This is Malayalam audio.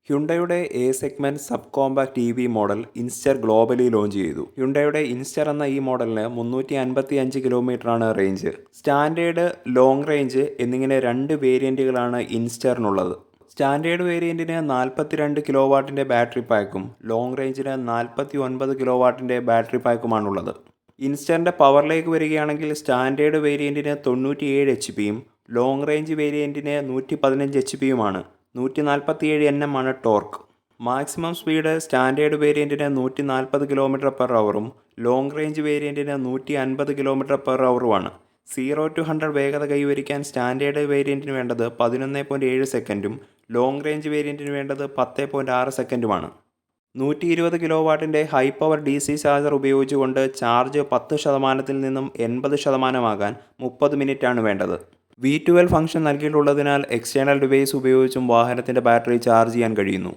ഹ്യുണ്ടയുടെ A segment sub compact E V model Inster globally launch ചെയ്തു. ഹ്യുണ്ടയുടെ ഇൻസ്റ്റർ എന്ന ഈ മോഡലിന് 355 കിലോമീറ്ററാണ് റേഞ്ച്. സ്റ്റാൻഡേർഡ്, ലോങ് റേഞ്ച് എന്നിങ്ങനെ രണ്ട് വേരിയന്റുകളാണ് ഇൻസ്റ്ററിനുള്ളത്. സ്റ്റാൻഡേർഡ് വേരിയന്റിന് 42 കിലോ വാട്ടിന്റെ ബാറ്ററി പാക്കും ലോങ് റേഞ്ചിന് 49 കിലോ വാട്ടിന്റെ ബാറ്ററി പാക്കുമാണുള്ളത്. ഇൻസ്റ്ററിന്റെ പവറിലേക്ക് വരികയാണെങ്കിൽ സ്റ്റാൻഡേർഡ് വേരിയന്റിന് 97 HP-യും ലോങ് റേഞ്ച് വേരിയന്റിന് 115 HP-യുമാണ്. 147 Nm ആണ് ടോർക്ക്. മാക്സിമം സ്പീഡ് സ്റ്റാൻഡേർഡ് വേരിയന്റിന് 140 km/hഉം ലോങ് റേഞ്ച് വേരിയന്റിന് 150 km/hഉമാണ്. 0-100 വേഗത കൈവരിക്കാൻ സ്റ്റാൻഡേർഡ് വേരിയന്റിന് വേണ്ടത് 11.7 സെക്കൻഡും ലോങ് റേഞ്ച് വേരിയന്റിന് വേണ്ടത് 10.6 സെക്കൻഡുമാണ്. 120 കിലോ വാട്ടിന്റെ ഹൈ പവർ DC ചാർജർ ഉപയോഗിച്ചുകൊണ്ട് ചാർജ് 10%-ൽ നിന്നും 80%ആകാൻ 30 മിനിറ്റാണ് വേണ്ടത്. V12 ഫംഗ്ഷൻ നൽകിയിട്ടുള്ളതിനാൽ എക്സ്റ്റേണൽ ഡിവൈസ് ഉപയോഗിച്ചും വാഹനത്തിന്റെ ബാറ്ററി ചാർജ് ചെയ്യാൻ കഴിയുന്നു.